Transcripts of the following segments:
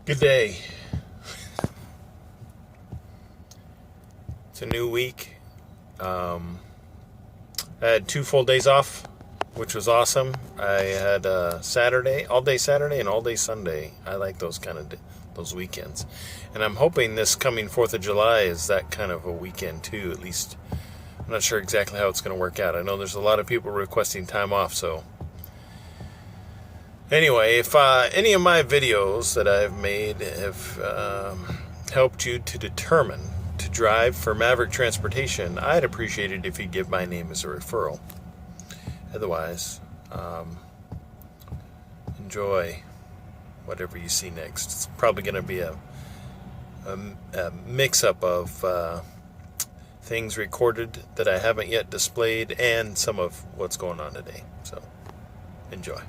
Good day. It's a new week. I had 2 full days off, which was awesome. I had Saturday, all day Saturday and all day Sunday. I like those kind of those weekends, and I'm hoping this coming 4th of July is that kind of a weekend too. At least I'm not sure exactly how it's going to work out. I know there's a lot of people requesting time off, so. Anyway, if any of my videos that I've made have helped you to determine to drive for Maverick Transportation, I'd appreciate it if you'd give my name as a referral. Otherwise, enjoy whatever you see next. It's probably going to be a mix-up of things recorded that I haven't yet displayed and some of what's going on today. So, enjoy.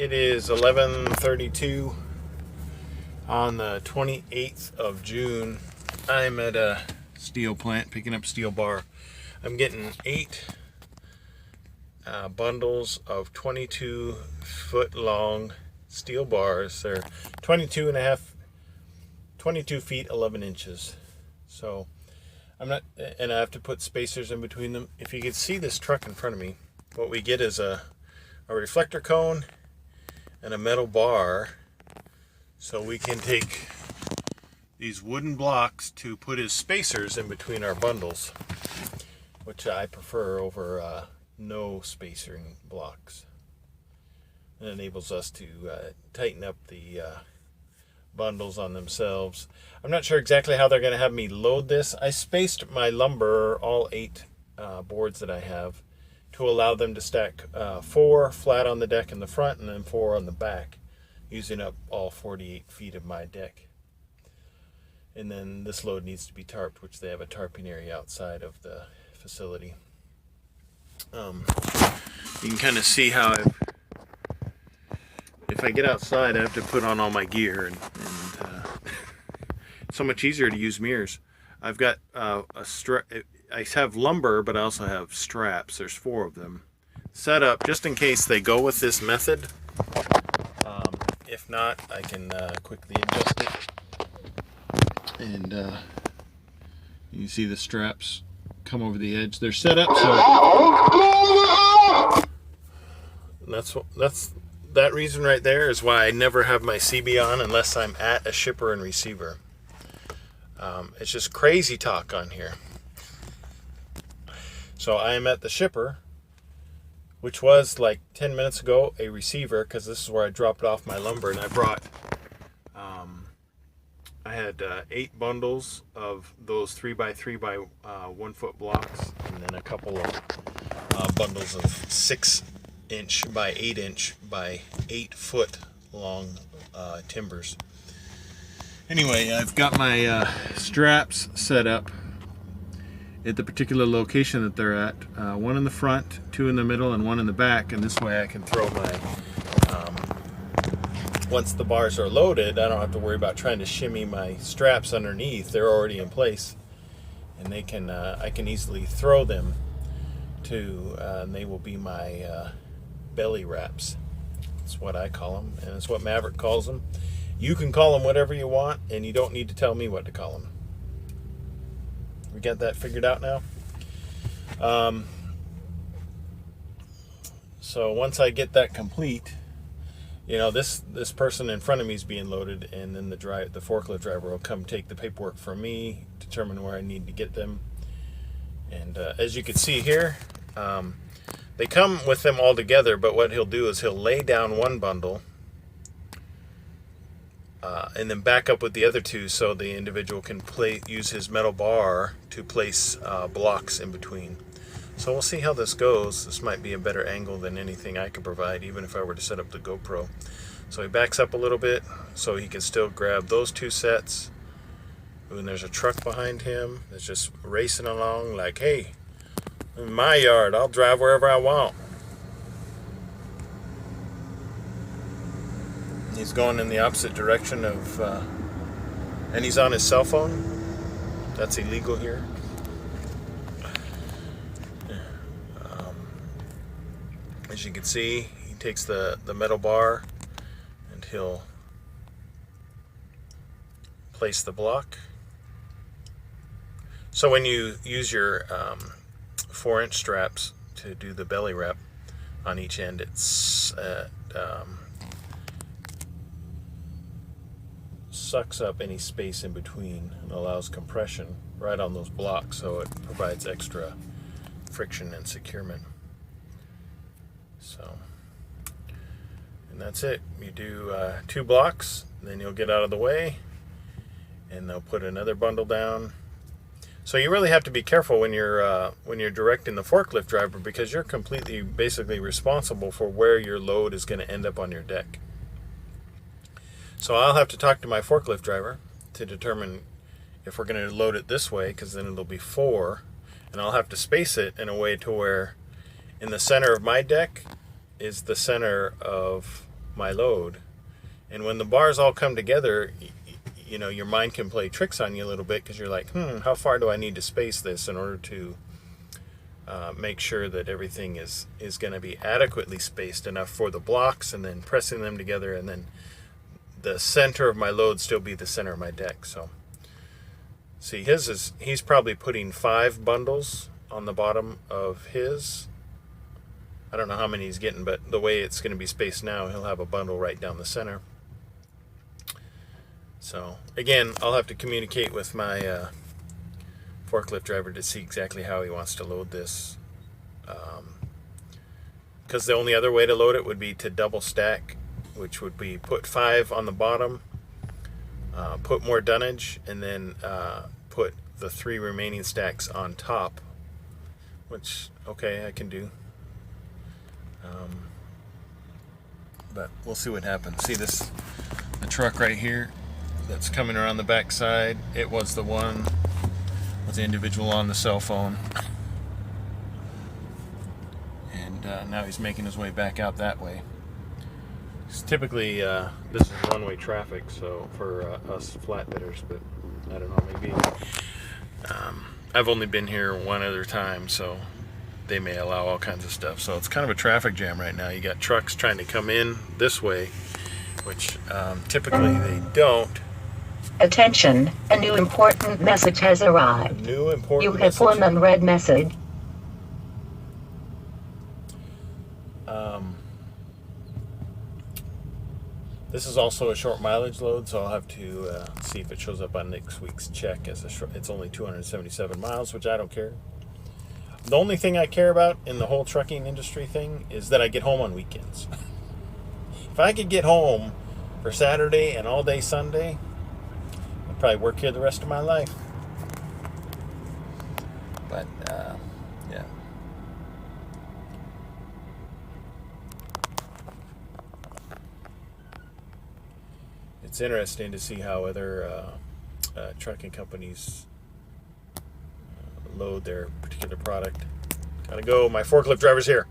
It is 11:32 on the 28th of June. I'm at a steel plant picking up steel bar. I'm getting 8 bundles of 22 foot long steel bars. They're 22 feet 11 inches. So and I have to put spacers in between them. If you can see this truck in front of me, what we get is a reflector cone and a metal bar, so we can take these wooden blocks to put as spacers in between our bundles, which I prefer over no spacing blocks. It enables us to tighten up the bundles on themselves. I'm not sure exactly how they're going to have me load this. I spaced my lumber, all 8 boards that I have, to allow them to stack 4 flat on the deck in the front and then 4 on the back, using up all 48 feet of my deck. And then this load needs to be tarped, which they have a tarping area outside of the facility. You can kind of see how if I get outside, I have to put on all my gear, and it's so much easier to use mirrors. I've got I have lumber, but I also have straps. There's 4 of them set up just in case they go with this method. If not, I can quickly adjust it. And you see the straps come over the edge. They're set up so that's that reason right there is why I never have my CB on unless I'm at a shipper and receiver. It's just crazy talk on here. So I am at the shipper, which was like 10 minutes ago a receiver, because this is where I dropped off my lumber, and I brought I had 8 bundles of those 3x3 by 1 foot blocks, and then a couple of bundles of 6 inch by 8 inch by 8 foot long timbers. Anyway, I've got my straps set up at the particular location that they're at. 1 in the front, 2 in the middle, and 1 in the back. And this way I can throw my, once the bars are loaded, I don't have to worry about trying to shimmy my straps underneath. They're already in place. And they can, I can easily throw them to, and they will be my belly wraps. That's what I call them, and it's what Maverick calls them. You can call them whatever you want, and you don't need to tell me what to call them. We got that figured out now. So once I get that complete, you know, this person in front of me is being loaded, and then the forklift driver will come take the paperwork from me, determine where I need to get them. And as you can see here, they come with them all together, but what he'll do is he'll lay down one bundle and then back up with the other 2, so the individual can use his metal bar to place blocks in between. So we'll see how this goes. This might be a better angle than anything I could provide, even if I were to set up the GoPro. So he backs up a little bit so he can still grab those 2 sets. And there's a truck behind him that's just racing along like, hey, in my yard, I'll drive wherever I want. He's going in the opposite direction of, and he's on his cell phone. That's illegal here. As you can see, he takes the metal bar and he'll place the block. So when you use your 4-inch straps to do the belly wrap on each end, it's sucks up any space in between and allows compression right on those blocks, so it provides extra friction and securement. So, and that's it. You do 2 blocks, then you'll get out of the way, and they'll put another bundle down. So you really have to be careful when you're directing the forklift driver, because you're completely, basically responsible for where your load is going to end up on your deck. So I'll have to talk to my forklift driver to determine if we're going to load it this way, because then it'll be 4, and I'll have to space it in a way to where in the center of my deck is the center of my load. And when the bars all come together, you know, your mind can play tricks on you a little bit, because you're like, how far do I need to space this in order to make sure that everything is going to be adequately spaced enough for the blocks, and then pressing them together, and then the center of my load still be the center of my deck. So see, he's probably putting 5 bundles on the bottom of his. I don't know how many he's getting, but the way it's going to be spaced now, he'll have a bundle right down the center. So again, I'll have to communicate with my forklift driver to see exactly how he wants to load this, because the only other way to load it would be to double stack, which would be put 5 on the bottom, put more dunnage, and then put the 3 remaining stacks on top, which, okay, I can do. But we'll see what happens. See this, the truck right here that's coming around the back side, it was the one with the individual on the cell phone, and now he's making his way back out that way. Typically this is one-way traffic, so for us flatbedders, but I don't know, maybe I've only been here one other time, so they may allow all kinds of stuff. So it's kind of a traffic jam right now. You got trucks trying to come in this way, which typically they don't. Attention, a new important message has arrived. New important You have one unread message. This is also a short mileage load, so I'll have to see if it shows up on next week's check as a short. It's only 277 miles, which I don't care. The only thing I care about in the whole trucking industry thing is that I get home on weekends. If I could get home for Saturday and all day Sunday, I'd probably work here the rest of my life. But, yeah. It's interesting to see how other trucking companies load their particular product. Gotta go. My forklift driver's here.